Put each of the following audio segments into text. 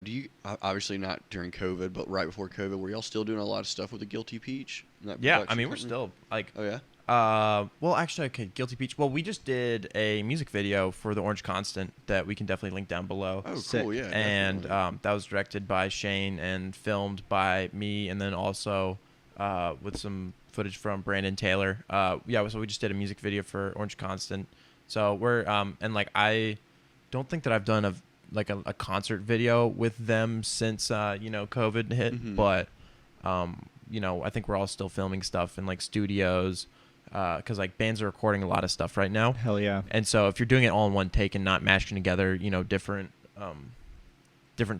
do you obviously not during COVID, but right before COVID, were y'all still doing a lot of stuff with the Guilty Peach? Yeah, I mean, we're still like. Oh yeah. Well, actually, okay, Guilty Peach. Well, we just did a music video for the Orange Constant that we can definitely link down below. Oh, Sick. cool. Yeah. And definitely. that was directed by Shane and filmed by me, and then also with some footage from Brandon Taylor. Yeah, so we just did a music video for Orange Constant. So we're and like I don't think that I've done a concert video with them since COVID hit, Mhm. but I think we're all still filming stuff in like studios. Because like bands are recording a lot of stuff right now. Hell yeah. And so if you're doing it all in one take and not mashing together, different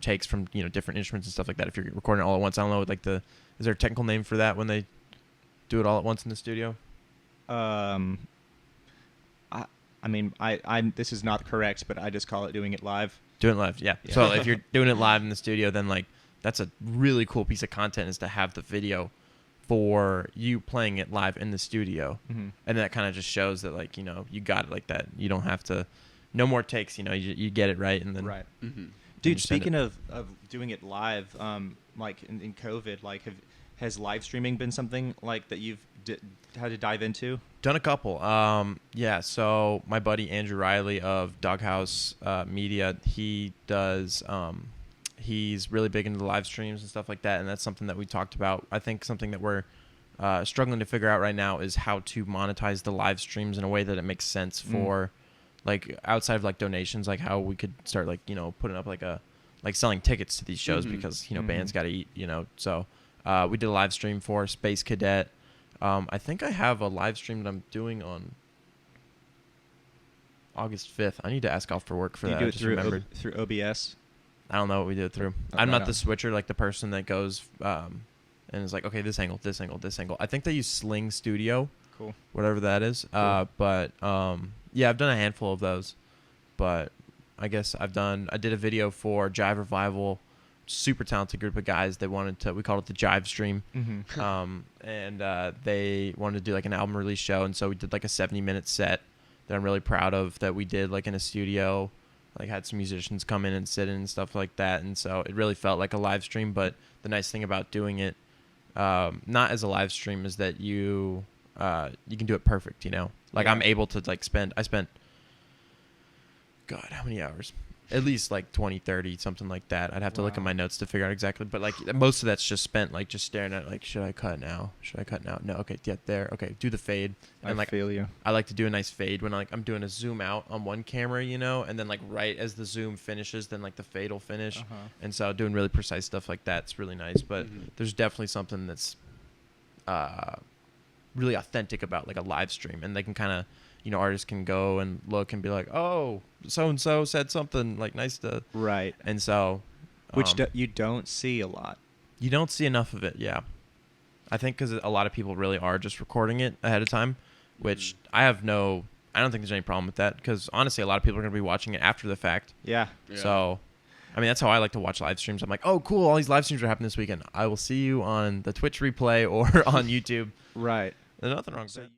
takes from different instruments and stuff like that. If you're recording it all at once, I don't know. Like is there a technical name for that when they do it all at once in the studio? I mean, I this is not correct, but I just call it doing it live. Doing it live, yeah. So if you're doing it live in the studio, then like that's a really cool piece of content is to have the video for you playing it live in the studio. Mm-hmm. And that kind of just shows that like you got it like that. You don't have to no more takes, you get it right and then Right. Mm-hmm. Dude, speaking of doing it live, like in COVID, like has live streaming been something like that you've had to dive into? Done a couple. Yeah, so my buddy Andrew Riley of Doghouse Media, he does he's really big into the live streams and stuff like that, and that's something that we talked about. I think something that we're struggling to figure out right now is how to monetize the live streams in a way that it makes sense for like outside of like donations, like how we could start like putting up like selling tickets to these shows because bands got to eat, so we did a live stream for Space Cadet. I think I have a live stream that I'm doing on August 5th. I need to ask off for work for that. Do I it just through remembered. through OBS? I don't know what we do it through. I'm not the switcher, like the person that goes and is like, okay, this angle, this angle, this angle. I think they use Sling Studio. Cool. Whatever that is. Cool. But yeah, I've done a handful of those. But I guess I did a video for Jive Revival, super talented group of guys. We called it the Jive Stream. Mm-hmm. And they wanted to do like an album release show. And so we did like a 70-minute set that I'm really proud of that we did like in a studio. Like had some musicians come in and sit in and stuff like that, and so it really felt like a live stream. But the nice thing about doing it, not as a live stream, is that you can do it perfect. Like I'm able to like I spent, God, how many hours? At least like 20, 30, something like that. I'd have to look at my notes to figure out exactly. But like most of that's just spent like just staring at like, should I cut now? Should I cut now? No, okay, get there. Okay, do the fade. And like feel you. I like to do a nice fade when I'm doing a zoom out on one camera, and then like right as the zoom finishes, then like the fade will finish. And so doing really precise stuff like that's really nice. But there's definitely something that's really authentic about like a live stream, and they can kind of artists can go and look and be like, oh, so and so said something like nice to right, and so which you don't see a lot. You don't see enough of it. Yeah, I think because a lot of people really are just recording it ahead of time, which I don't think there's any problem with that, because honestly a lot of people are going to be watching it after the fact. Yeah. So I mean, that's how I like to watch live streams. I'm like, oh cool, all these live streams are happening this weekend. I will see you on the Twitch replay or on YouTube. Right. There's nothing wrong with that.